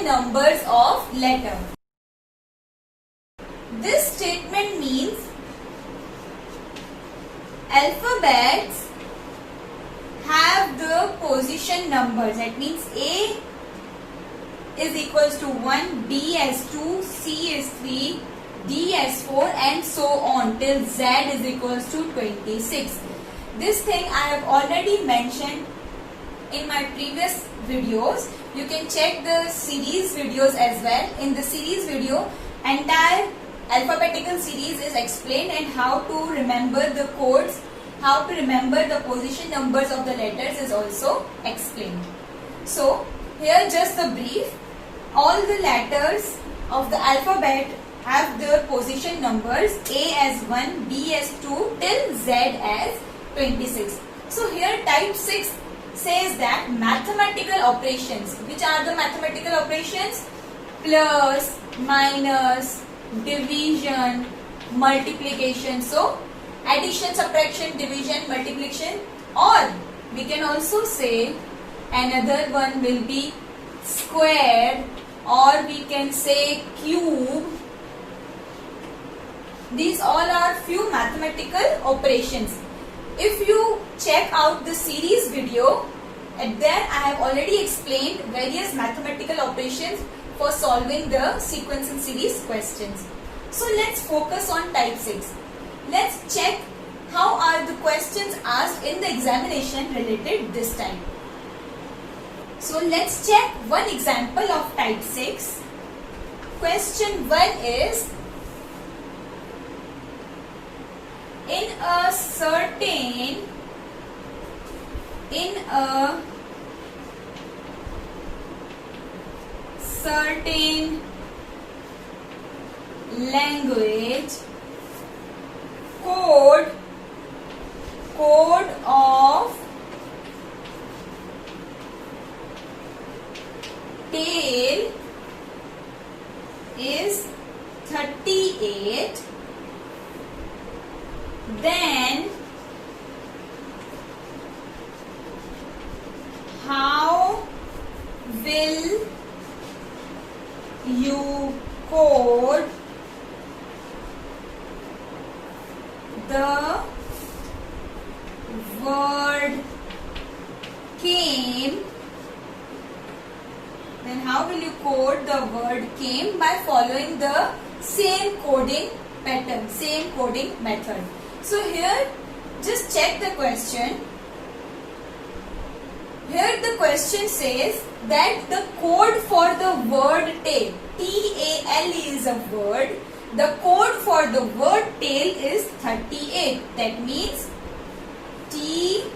numbers of letter. This statement means alphabets have the position numbers. That means A is equals to 1, B as 2, C is 3, D as 4 and so on till Z is equals to 26. This thing I have already mentioned in my previous videos. You can check the series videos as well. In the series video, entire alphabetical series is explained and how to remember the codes, how to remember the position numbers of the letters is also explained. So here just the brief. All the letters of the alphabet have their position numbers, A as 1, B as 2 till Z as 26. So here type 6 says that mathematical operations. Which are the mathematical operations? Plus, minus, division, multiplication. So addition, subtraction, division, multiplication, or we can also say another one will be square, or we can say cube. These all are few mathematical operations. If you check out the series video, at there I have already explained various mathematical operations for solving the sequence and series questions. So let's focus on type 6. Let's check how are the questions asked in the examination related this time. So let's check one example of type 6. Question 1 is, in a certain language, code of tail is 38, then how will you code the word came? Then how will you code the word came? By following the same coding pattern, same coding method. So here just check the question. Here the question says that the code for the word tail, T-A-L-E is a word. The code for the word tail is 38. That means T-A-L-E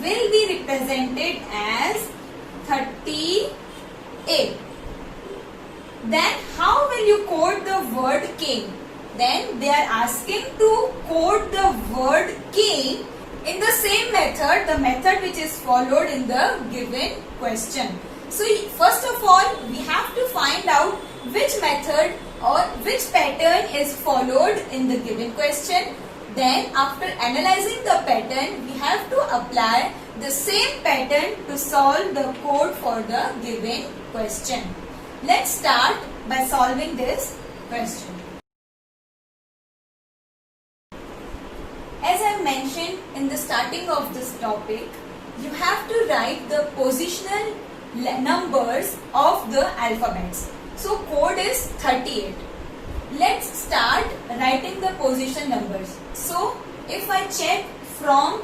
will be represented as 38. Then how will you code the word came? Then they are asking to code the word came in the same method, the method which is followed in the given question. So first of all, we have to find out which method or which pattern is followed in the given question. Then after analyzing the pattern, we have to apply the same pattern to solve the code for the given question. Let's start by solving this question. As I mentioned in the starting of this topic, you have to write the positional numbers of the alphabets. So code is 38. Let's start writing the position numbers. So if I check from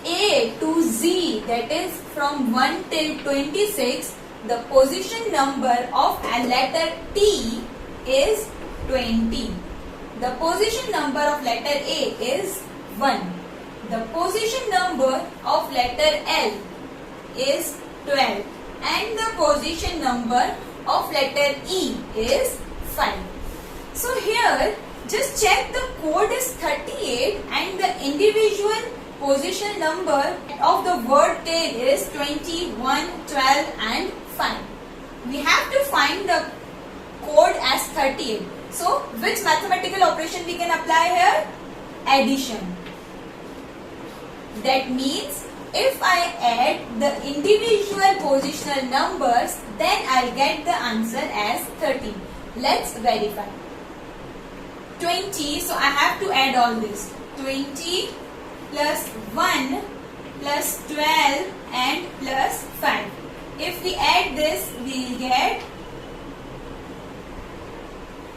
A to Z, that is from 1 till 26, the position number of a letter T is 20. The position number of letter A is 1. The position number of letter L is 12. And the position number of letter E is 5. So here just check the code is 38 and the individual position number of the word tail is 21, 12 and 5. We have to find the code as 38. So which mathematical operation we can apply here? Addition. That means if I add the individual positional numbers, then I'll get the answer as 13. Let's verify. 20, so I have to add all this. 20 plus 1 plus 12 and plus 5. If we add this, we'll get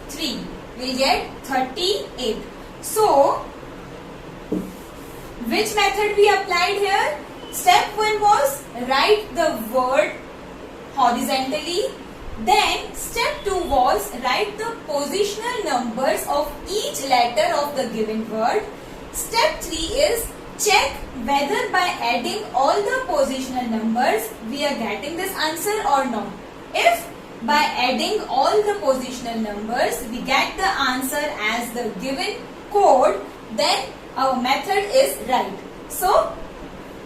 3. We'll get 38. So, which method we applied here? Step 1 was write the word horizontally. Then step 2 was write the positional numbers of each letter of the given word. Step 3 is check whether by adding all the positional numbers we are getting this answer or not. If by adding all the positional numbers we get the answer as the given code, then our method is right. So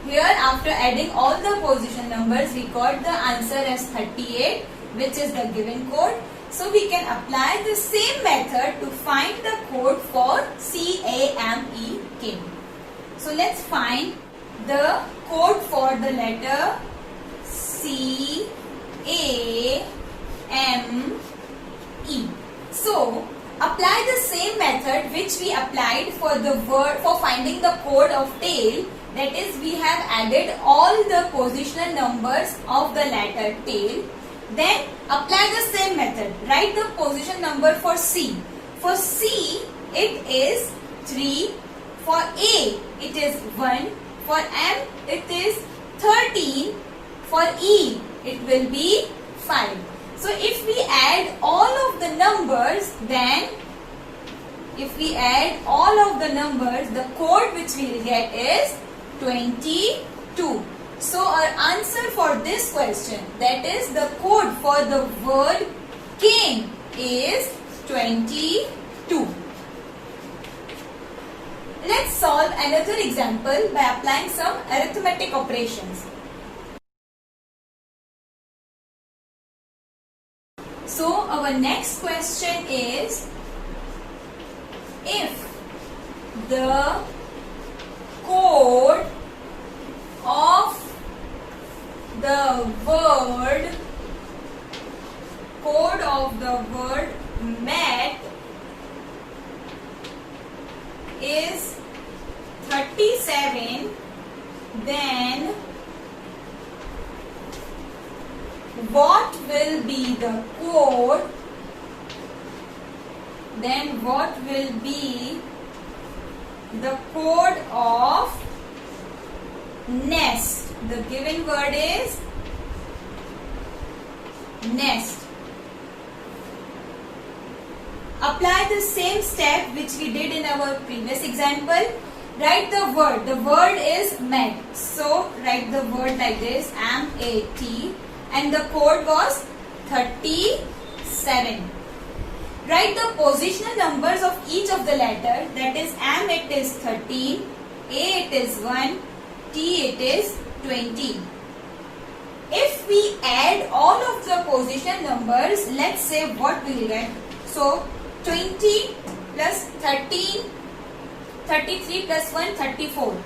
here after adding all the position numbers we got the answer as 38, which is the given code. So we can apply the same method to find the code for CAMEK. So let's find the code for the letter CAME. So apply the same method which we applied for the word for finding the code of tail. That is, we have added all the positional numbers of the letter tail. Then apply the same method. Write the position number for C. For C, it is 3. For A, it is 1. For M, it is 13. For E, it will be 5. So if we add all of the numbers, then if we add all of the numbers, the code which we will get is 22. So our answer for this question, that is the code for the word cane, is 22. Let's solve another example by applying some arithmetic operations. So our next question is, if the code of the word mat is 37, then what will be the code? Then what will be the code of nest? The given word is nest. Apply the same step which we did in our previous example. Write the word. The word is mat. So write the word like this, M-A-T, and the code was 37. Write the positional numbers of each of the letter. That is, M it is 13, A it is 1, T it is 20. If we add all of the position numbers, let's say what we will get. So 20 plus 13, 33 plus 1, 34.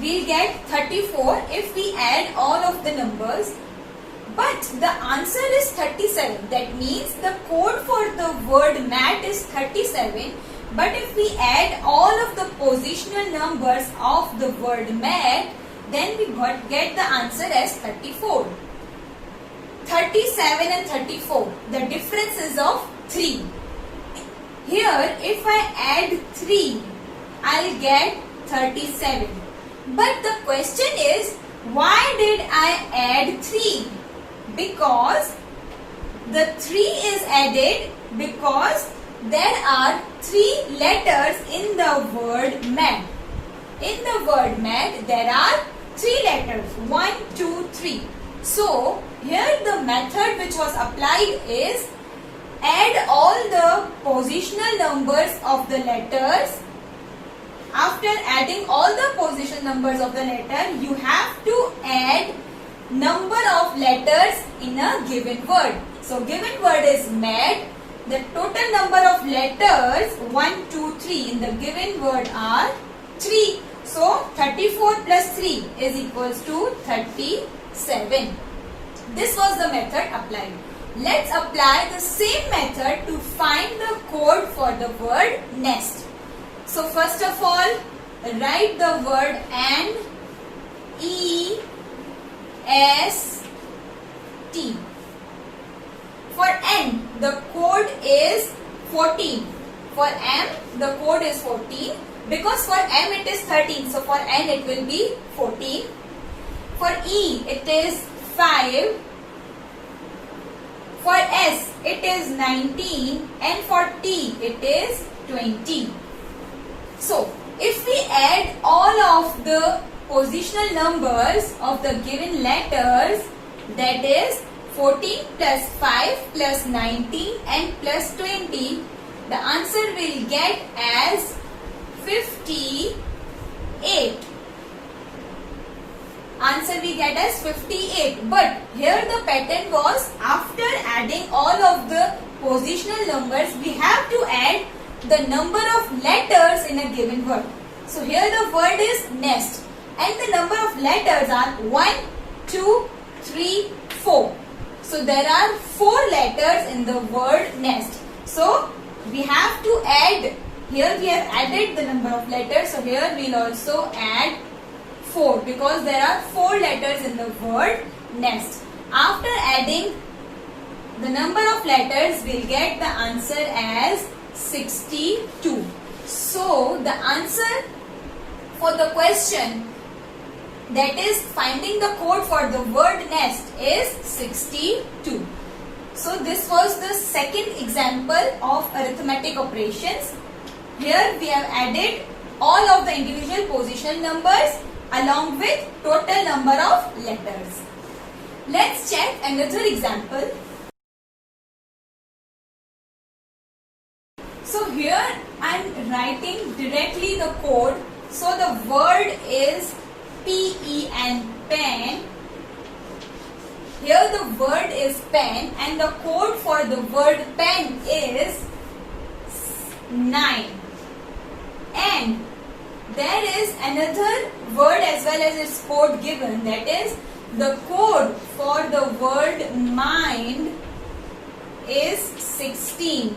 We'll get 34 if we add all of the numbers. But the answer is 37. That means the code for the word mat is 37. But if we add all of the positional numbers of the word mat, then we get the answer as 34. 37 and 34. The difference is of 3. Here, if I add 3, I'll get 37. But the question is, why did I add 3? Because the 3 is added because there are 3 letters in the word mat. In the word mat, there are 3 letters. 1, 2, 3. So, here the method which was applied is add all the positional numbers of the letters. After adding all the position numbers of the letter, you have to add number of letters in a given word. So, given word is mat. The total number of letters 1, 2, 3 in the given word are 3. So 34 plus 3 is equals to 37. This was the method applied. Let's apply the same method to find the code for the word nest. So first of all, write the word and E-S-T. For N, the code is 14. For M, the code is 14. Because for M it is 13, so for N it will be 14. For E, it is 5. For S, it is 19. And for T, it is 20. So, if we add all of the positional numbers of the given letters, that is 14 plus 5 plus 19 and plus 20, the answer will get as 58. Answer we get as 58. But here the pattern was, after adding all of the positional numbers, we have to add the number of letters in a given word. So here the word is nest and the number of letters are 1, 2, 3, 4. So there are 4 letters in the word nest. So we have to add, here we have added the number of letters, so here we will also add 4 because there are 4 letters in the word nest. After adding the number of letters, we will get the answer as 62. So the answer for the question, that is finding the code for the word nest, is 62. So this was the second example of arithmetic operations. Here we have added all of the individual positional numbers along with total number of letters. Let's check another example. So here I am writing directly the code. So the word is P-E-N, pen. Here the word is pen and the code for the word pen is 9. And there is another word as well as its code given, that is the code for the word mind is 16.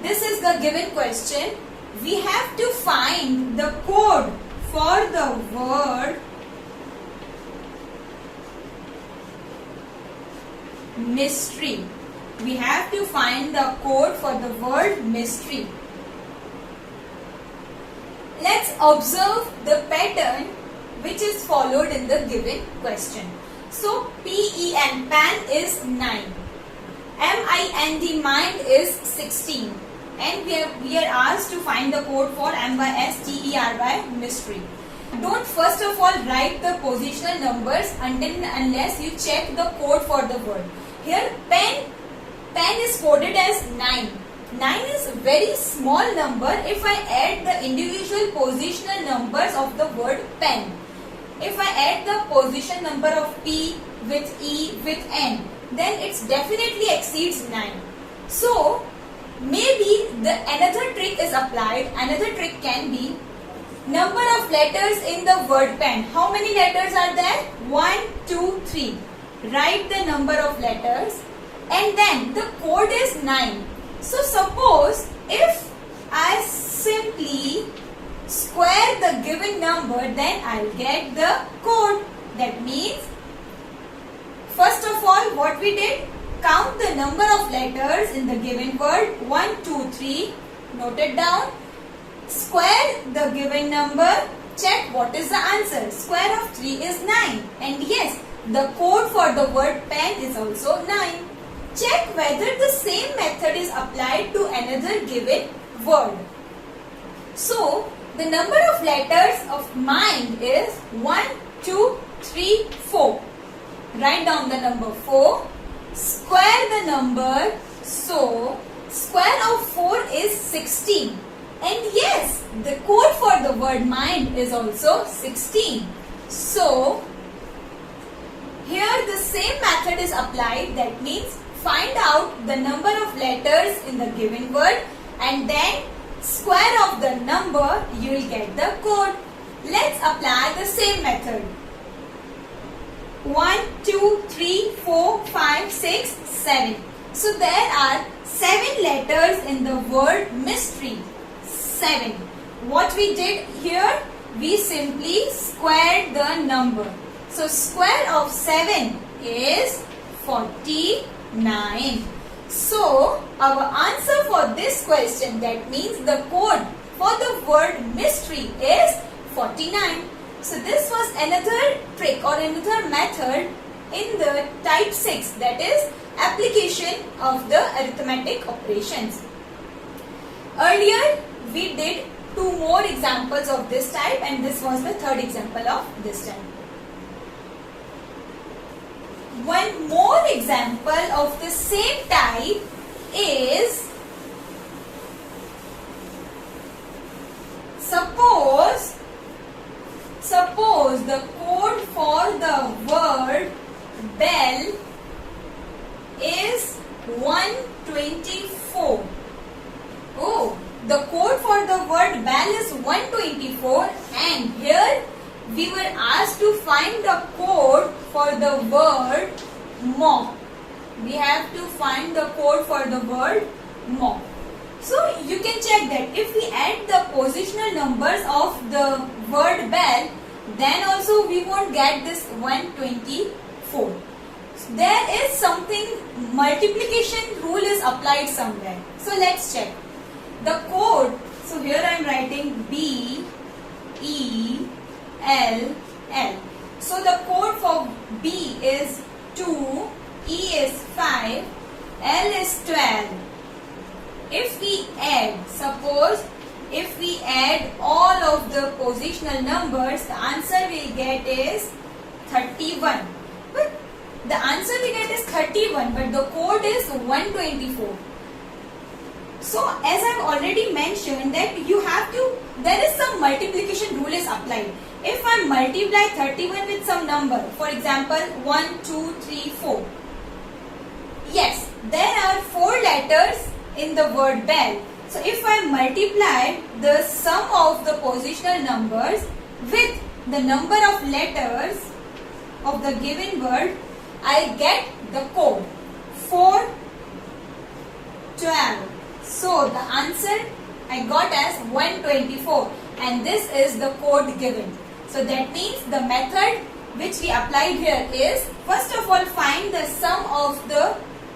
This is the given question. We have to find the code for the word mystery. We have to find the code for the word mystery. Let's observe the pattern which is followed in the given question. So P-E-N, pan is 9. M-I-N-D, mind is 16. And we are asked to find the code for M-Y-S-T-E-R-Y, mystery. Don't first of all write the positional numbers until and unless you check the code for the word. Here pen is coded as 9. 9 is a very small number if I add the individual positional numbers of the word pen. If I add the position number of P with E with N, then it definitely exceeds 9. So maybe another trick is applied. Another trick can be number of letters in the word pen. How many letters are there? 1, 2, 3. Write the number of letters and then the code is 9. So suppose if I simply square the given number, then I'll get the code. That means, first of all, what we did? Count the number of letters in the given word. 1, 2, 3. Note it down. Square the given number. Check what is the answer. Square of 3 is 9. And yes, the code for the word pen is also 9. Check whether the same method is applied to another given word. So, the number of letters of mind is 1, 2, 3, 4. Write down the number 4. Square the number. So, square of 4 is 16. And yes, the code for the word mind is also 16. So, here the same method is applied. That means find out the number of letters in the given word and then square of the number, you will get the code. Let's apply the same method. 1, 2, 3, 4, 5, 6, 7. So there are 7 letters in the word mystery. 7. What we did here, we simply squared the number. So square of 7 is 49. So our answer for this question, that means the code for the word mystery, is 49. So this was another trick or another method in the type 6, that is application of the arithmetic operations. Earlier we did 2 more examples of this type, and this was the third example of this type. One more example of the same type is, suppose the code for the word bell is 124. Oh, the code for the word bell is 124, and here we were asked to find the code for the word mop. We have to find the code for the word mop. So you can check that if we add the positional numbers of the word bell, then also we won't get this 124. So there is something, multiplication rule is applied somewhere. So let's check. The code, so here I am writing B, E, L, L. So the code for B is 2, E is 5, L is 12. If we add, suppose if we add all of the positional numbers, the answer we get is 31. But the answer we get is 31, but the code is 124. So as I have already mentioned that you have to, there is some multiplication rule is applied. If I multiply 31 with some number, for example 1, 2, 3, 4. Yes, there are 4 letters in the word bell. So if I multiply the sum of the positional numbers with the number of letters of the given word, I get the code 4, 12. So the answer I got as 124, and this is the code given. So that means the method which we applied here is, first of all find the sum of the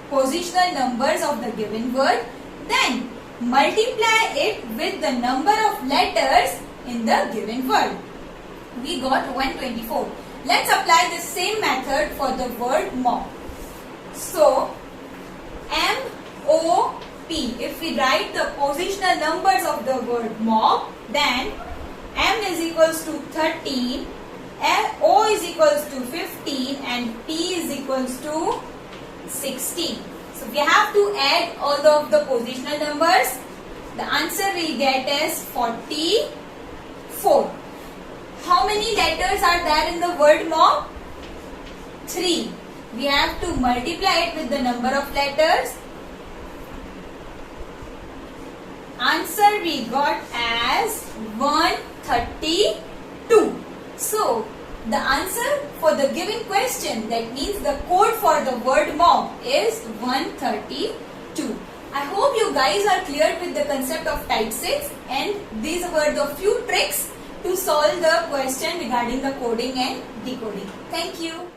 positional numbers of the given word, then multiply it with the number of letters in the given word. We got 124. Let's apply the same method for the word mop. So M-O-P, if we write the positional numbers of the word mop, then M is equals to 13, O is equals to 15, and P is equals to 16. So we have to add all of the positional numbers. The answer we get is 44. How many letters are there in the word mop? 3. We have to multiply it with the number of letters. Answer we got as 132. So the answer for the given question, that means the code for the word mop, is 132. I hope you guys are clear with the concept of type 6, and these were the few tricks to solve the question regarding the coding and decoding. Thank you.